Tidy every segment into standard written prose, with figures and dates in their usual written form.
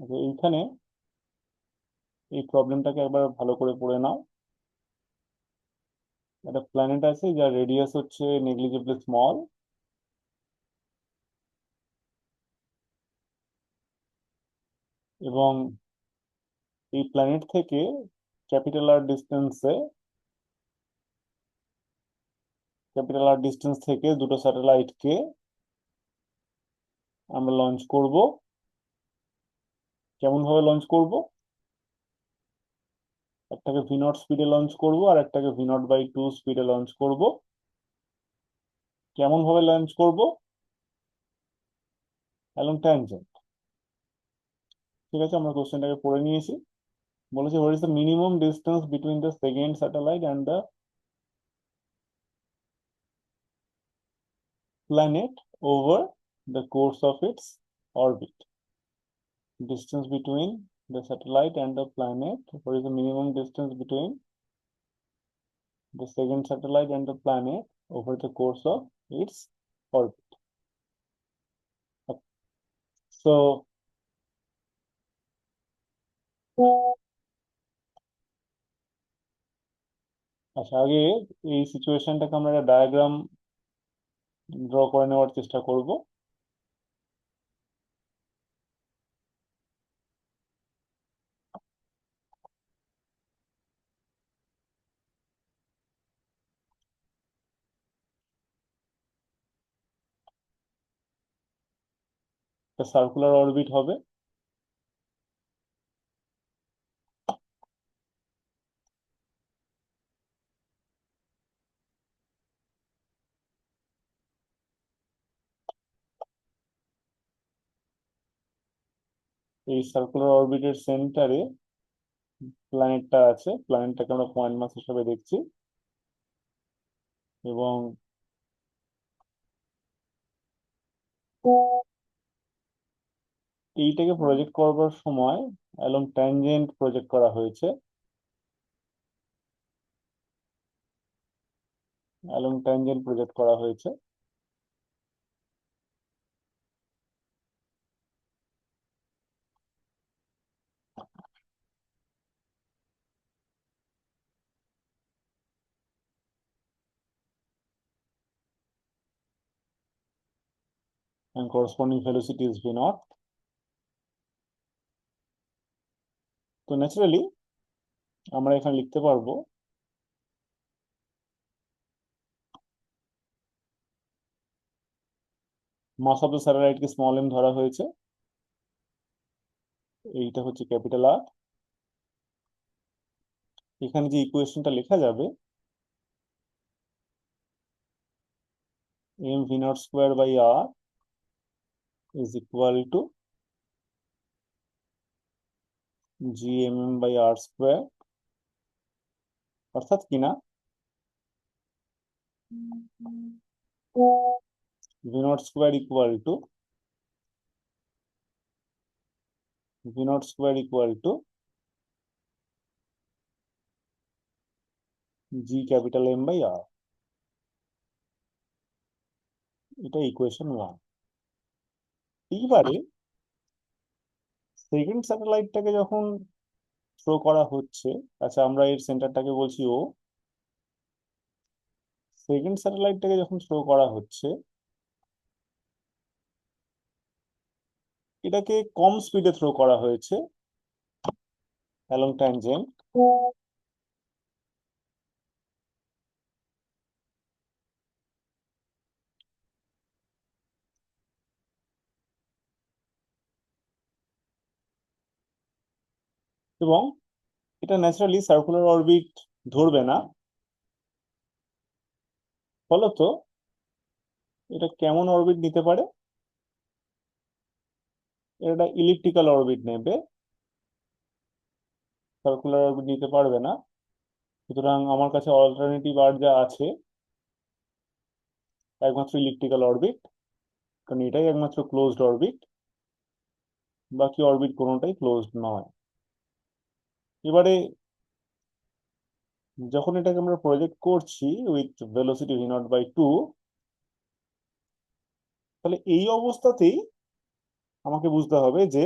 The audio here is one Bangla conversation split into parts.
এইখানে এই প্রবলেমটাকে একবার ভালো করে পড়ে নাও। একটা প্ল্যানেট আছে যার রেডিয়াস হচ্ছে নেগলিজিবলি স্মল, এবং এই প্ল্যানেট থেকে ক্যাপিটাল আর ডিস্টেন্স থেকে দুটো স্যাটেলাইটকে আমরা লঞ্চ করব। কেমন ভাবে লঞ্চ করব? একটাকে ভি নট স্পিডে লঞ্চ করব আর একটাকে V0/2 স্পিডে লঞ্চ করব। কেমন ভাবে লঞ্চ করব? Along tangent. ঠিক আছে, আমরা কোশ্চেনটাকে পড়ে নিয়েছি। বলেছে what is the minimum distance between the second satellite and the planet over the course of its orbit. Distance between the satellite and the planet. What is the minimum distance between the second satellite and the planet over the course of its orbit? So, আচ্ছা, আগে এই সিচুয়েশনটাকে আমরা একটা ডায়াগ্রাম ড্র করে নেওয়ার চেষ্টা করব। একটা সার্কুলার অরবিট হবে। এই সার্কুলার অরবিটের সেন্টারে প্ল্যানেটটা আছে। প্ল্যানেটটাকে আমরা পয়েন্ট মাস হিসেবে দেখছি, এবং এইটাকে প্রজেক্ট করবার সময় অ্যালং ট্যানজেন্ট প্রজেক্ট করা হয়েছে। অ্যালং ট্যানজেন্ট প্রজেক্ট করা হয়েছে। And corresponding velocity is V0. তো ন্যাচারালি আমরা এখানে লিখতে পারবো মাস অফ দ্য স্যাটেলাইটকে স্মল এম ধরা হয়েছে, এইটা হচ্ছে ক্যাপিটাল আর। এখানে যে ইকুয়েশনটা লেখা যাবে, mv0 স্কোয়ার/r is equal two gmm/r²। অর্থাৎ কিনা v0 square equal to G M/r। এটা ইকুয়েশন 1। এইবারে সেকেন্ড স্যাটেলাইটটাকে যখন থ্রো করা হচ্ছে, আচ্ছা আমরা এর সেন্টারটাকে বলছি ও। সেকেন্ড স্যাটেলাইটটাকে যখন থ্রো করা হচ্ছে, এটাকে কম স্পিডে থ্রো করা হয়েছে অ্যালং ট্যানজেন্ট, এবং এটা ন্যাচারালি সার্কুলার অরবিট ধরবে না। ফলত এটা কেমন অরবিট নিতে পারে? এটা ইলিপ্টিক্যাল অরবিট নেবে, সার্কুলার অরবিট নিতে পারবে না। সুতরাং আমার কাছে অল্টারনেটিভ আর যা আছে একমাত্র ইলিপ্টিক্যাল অরবিট, কারণ এটাই একমাত্র ক্লোজড অরবিট। বাকি অরবিট কোনোটাই ক্লোজড নয়। এবারে যখন এটাকে আমরা প্রজেক্ট করছি উইথ ভেলোসিটি V0/2, তাহলে এই অবস্থাতেই আমাকে বুঝতে হবে যে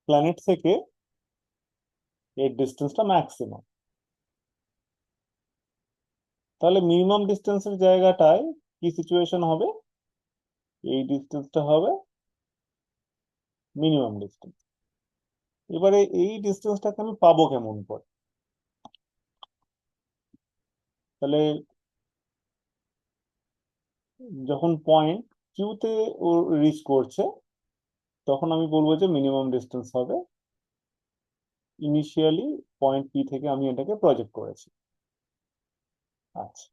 প্ল্যানেট থেকে এর ডিস্টেন্সটা ম্যাক্সিমাম। তাহলে মিনিমাম ডিস্টেন্সের জায়গাটায় কি সিচুয়েশন হবে? এই ডিস্টেন্সটা হবে মিনিমাম ডিস্টেন্স। এবারে এই ডিস্টেন্সটাকে আমি পাবো কেমন করে? তাহলে যখন পয়েন্ট কিউতে ও রিচ করছে, তখন আমি বলবো যে মিনিমাম ডিস্টেন্স হবে ইনিশিয়ালি পয়েন্ট পি থেকে আমি এটাকে প্রজেক্ট করেছি। আচ্ছা,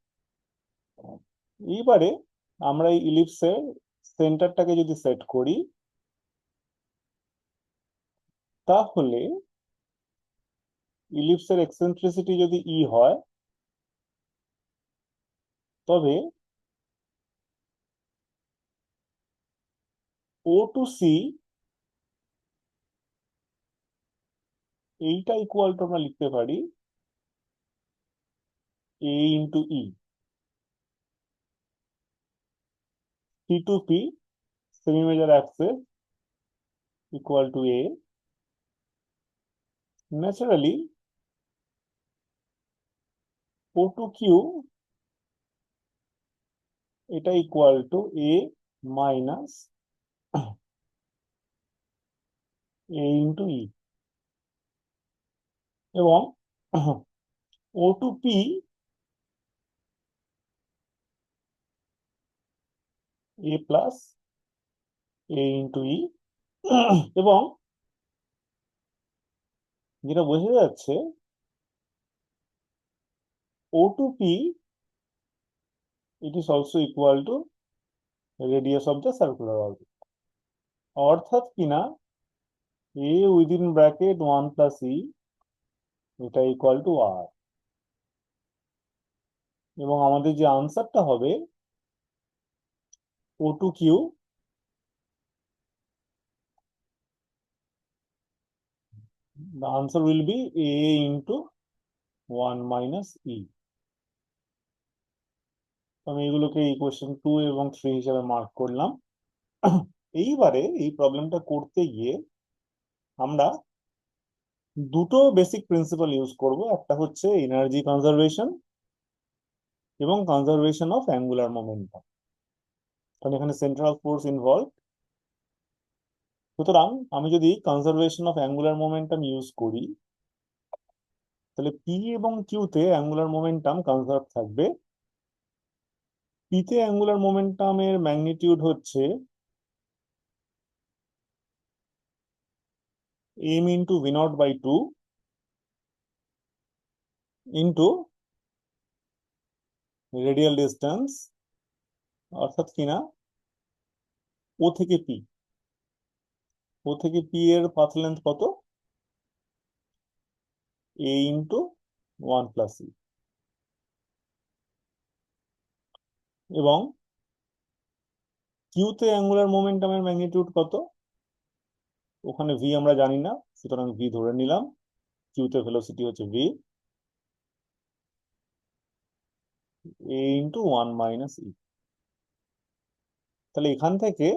এইবারে আমরা এই ইলিপসের সেন্টারটাকে যদি সেট করি, তাহলে ইলিপসের এক্সেন্ট্রিসিটি যদি ই হয়, তবে ও টু সি এইটা ইকুয়াল টু আমরা লিখতে পারি A into E. C to P semi major axis equal to A. Naturally O to Q এটা equal to A minus A into E, এবং O to P A plus A into E. এবং যেটা বোঝা যাচ্ছে, O to P it is also equal to radius of the circular orbit, অর্থাৎ কিনা a within bracket 1 plus e এটা ইকুয়াল টু আর। এবং আমাদের যে আনসারটা হবে O to Q, the answer will be a into 1 minus e। আমি এগুলোকে ইকুয়েশন 2 এবং 3 হিসাবে মার্ক করলাম। এইবারে এই প্রবলেমটা করতে গিয়ে আমরা দুটো বেসিক প্রিন্সিপাল ইউজ করব। একটা হচ্ছে এনার্জি কনজারভেশন এবং কনজারভেশন অফ অ্যাঙ্গুলার মোমেন্টাম, কারণ এখানে সেন্ট্রাল ফোর্স ইনভলভ। সুতরাং আমি যদি conservation of angular momentum use করি, তাহলে পি এবং কিউতে অ্যাঙ্গুলার মোমেন্টাম কনজার্ভ থাকবে। পিতে অ্যাঙ্গুলার মোমেন্টামের ম্যাগনিটিউড হচ্ছে M into V naught by two into radial distance, অর্থাৎ কিনা ও থেকে পি। ও থেকে পি এর পাথ লেন্থ কত? এ ইন্টু 1 প্লাস ই। এবং কিউতে অ্যাঙ্গুলার মোমেন্টামের ম্যাগনিটিউড কত? ওখানে ভি আমরা জানি না, সুতরাং ভি ধরে নিলাম। কিউতে ভেলোসিটি হচ্ছে ভি, এ ইন্টু 1 মাইনাস ই। তাহলে এখান থেকে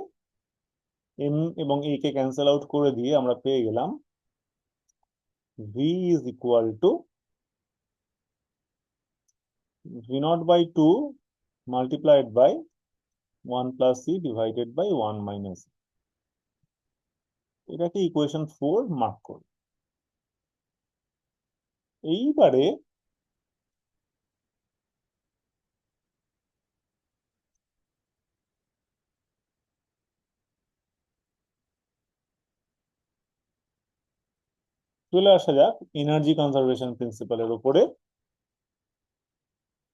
এম এবং এ কে ক্যান্সেল আউট করে দিয়ে আমরা পেয়ে গেলাম V is equal to V naught by two multiplied by 1 plus C divided by 1 minus. এটাকে ইকুয়েশন 4 মার্ক করি। এইবারে চলে আসা যাক এনার্জি কনজারভেশন প্রিন্সিপালের উপরে।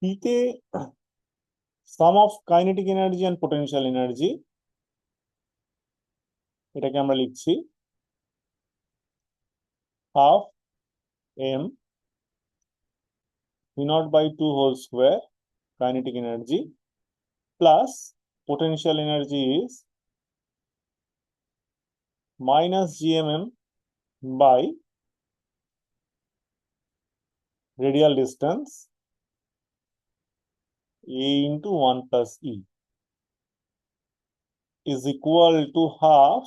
পিতে sum of kinetic energy and potential energy, এটাকে আমরা লিখছি half M V naught by two whole square kinetic energy plus potential energy is minus gmm by radial distance a into 1 plus e is equal to half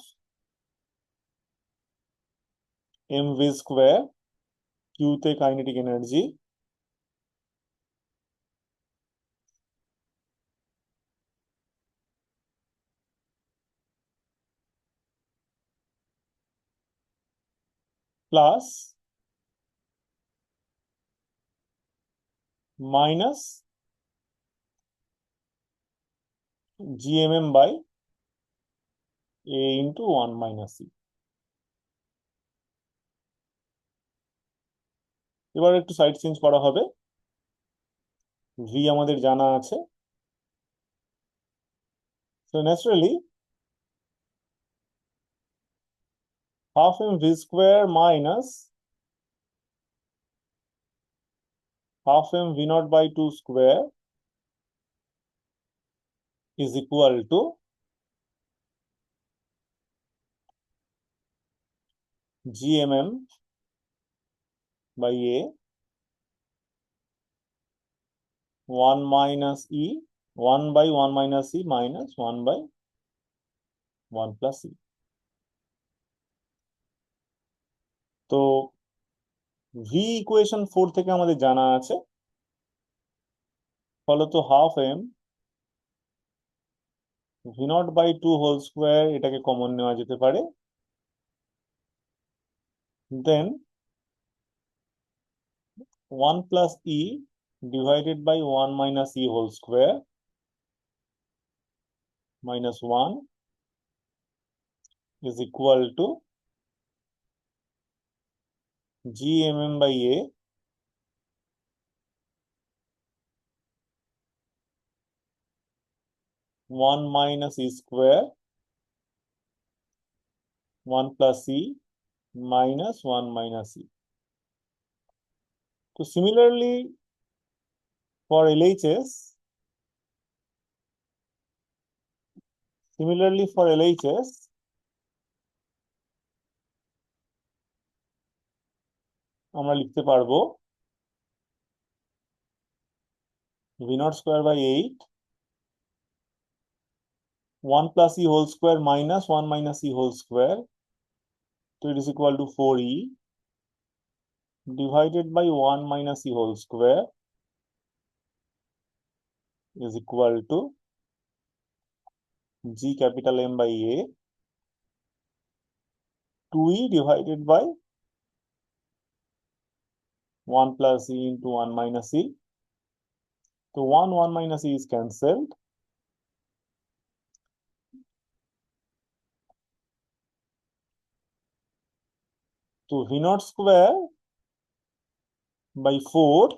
mv square q তে kinetic energy plus minus gmm by a into 1 minus e। এবার একটু সাইড চেঞ্জ করা হবে। v আমাদের জানা আছে, so naturally half mv square minus half mv naught by 2 square is equal to gmm by a 1 minus e 1 by 1 minus e minus 1 by 1 plus e। তো v ইকুয়েশন 4 থেকে আমাদের জানা আছে, ফলত half m v naught by 2 whole square এটাকে কমন নেওয়া যেতে পারে, দেন 1 plus e divided by 1 minus e whole square minus 1 is equal to gmm by a 1 minus e square 1 plus e minus 1 minus e। So similarly for LHS, আমরা লিখতে পারবো v naught square by 8 1 plus e whole square minus 1 minus e whole square, so it is equal to 4e divided by 1 minus e whole square is equal to g capital M by a 2e divided by 1 plus e into 1 minus e. So 1 minus e is cancelled. So v naught square by 4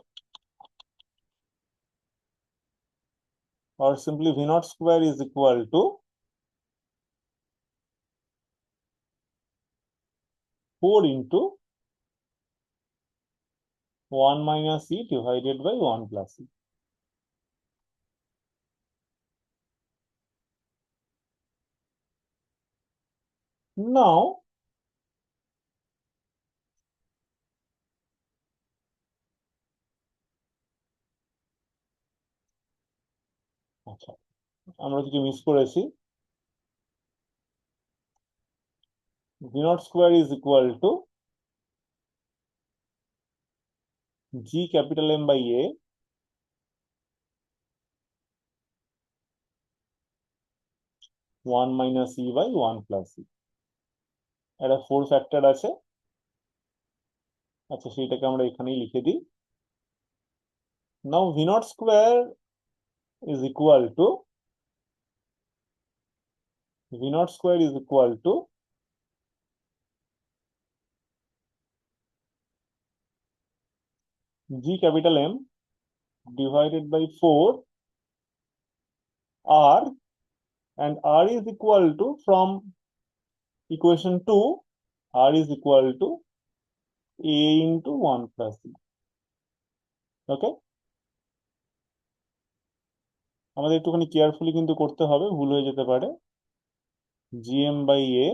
or simply v naught square is equal to 4 into 1 minus e divided by 1 plus e. Now আচ্ছা আমরা কিছু মিস করেছি, v naught square is equal to g capital M by a 1 minus e by 1 plus e। একটা 4 ফ্যাক্টর আছে, আচ্ছা সেইটাকে আমরা এখানেই লিখে দিই। Now v naught square is equal to v naught square is equal to g capital M divided by 4 r, and r is equal to, from equation 2, r is equal to a into 1 plus e। ওকে, আমাদের একটুখানি কেয়ারফুলি কিন্তু করতে হবে, ভুল হয়ে যেতে পারে। gm by a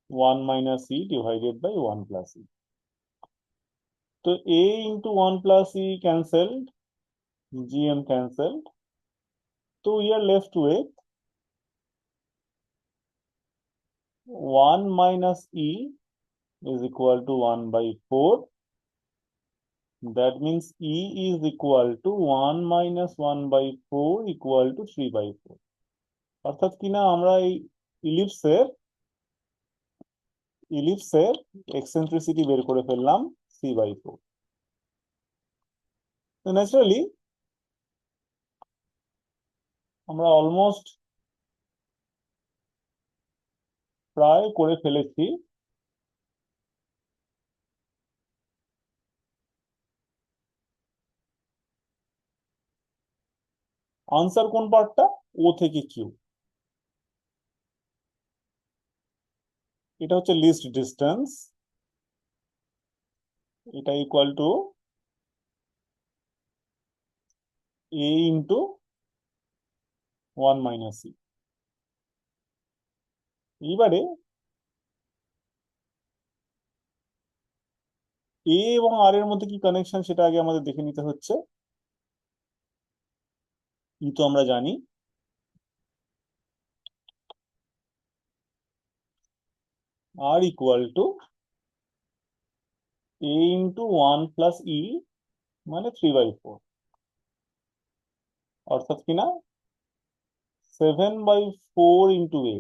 1 minus e divided by 1 plus e। তো a into 1 plus e cancelled, gm cancelled, so we are left with 1 minus e is equal to 1 by 4. That means E is equal to 1 minus 1 by 4 equal to 3 by 4. অর্থাৎ কিনা আমরা এই ইলিপসের এক্সেন্ট্রিসিটি বের করে ফেললাম 3 by 4. তো ন্যাচারালি আমরা অলমোস্ট প্রায় করে ফেলেছি। আনসার কোন পার্টটা? ও থেকে কিউ। এটা হচ্ছে লিস্ট ডিস্টেন্স, এটা equal to A into 1 minus C. এইবারে এ এবং আর এর মধ্যে কি কানেকশন সেটা আগে আমাদের দেখে নিতে হচ্ছে। ই তো আমরা জানি, R equal to A into 1 plus E মানে 3 by 4, অর্থাৎ কিনা 7 by 4 ইন্টু এ।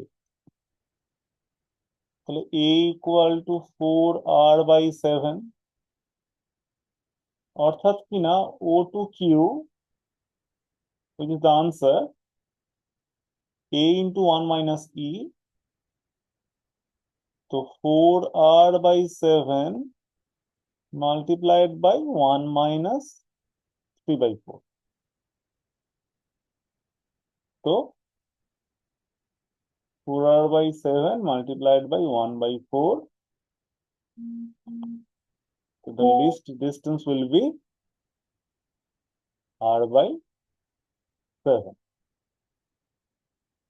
তাহলে A equal to 4 R by 7, অর্থাৎ কিনা O to Q which is the answer a into 1 minus e, তো 4 r by 7 multiplied by 1 minus 3 by 4. তো 4 r by 7 multiplied by 1 by 4. So the least distance will be r by 7.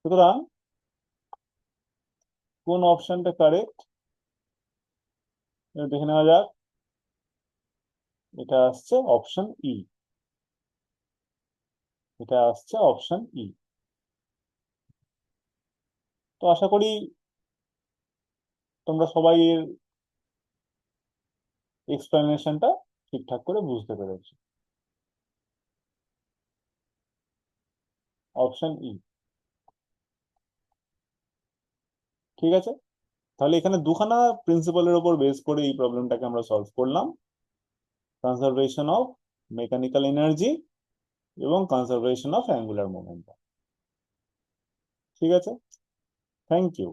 সুতরাং কোন অপশনটা কারেক্ট দেখে নেওয়া যাক। এটা আসছে অপশন ই, এটা আসছে অপশন ই। তো আশা করি তোমরা সবাই এর এক্সপ্লেনেশনটা ঠিকঠাক করে বুঝতে পেরেছো। অপশন ই, ঠিক আছে। তাহলে এখানে দুখানা প্রিন্সিপালের উপর বেস করে এই প্রবলেমটাকে আমরা সলভ করলাম, কনজারভেশন অফ মেকানিক্যাল এনার্জি এবং কনজারভেশন অফ অ্যাঙ্গুলার মোমেন্টাম। ঠিক আছে, থ্যাংক ইউ।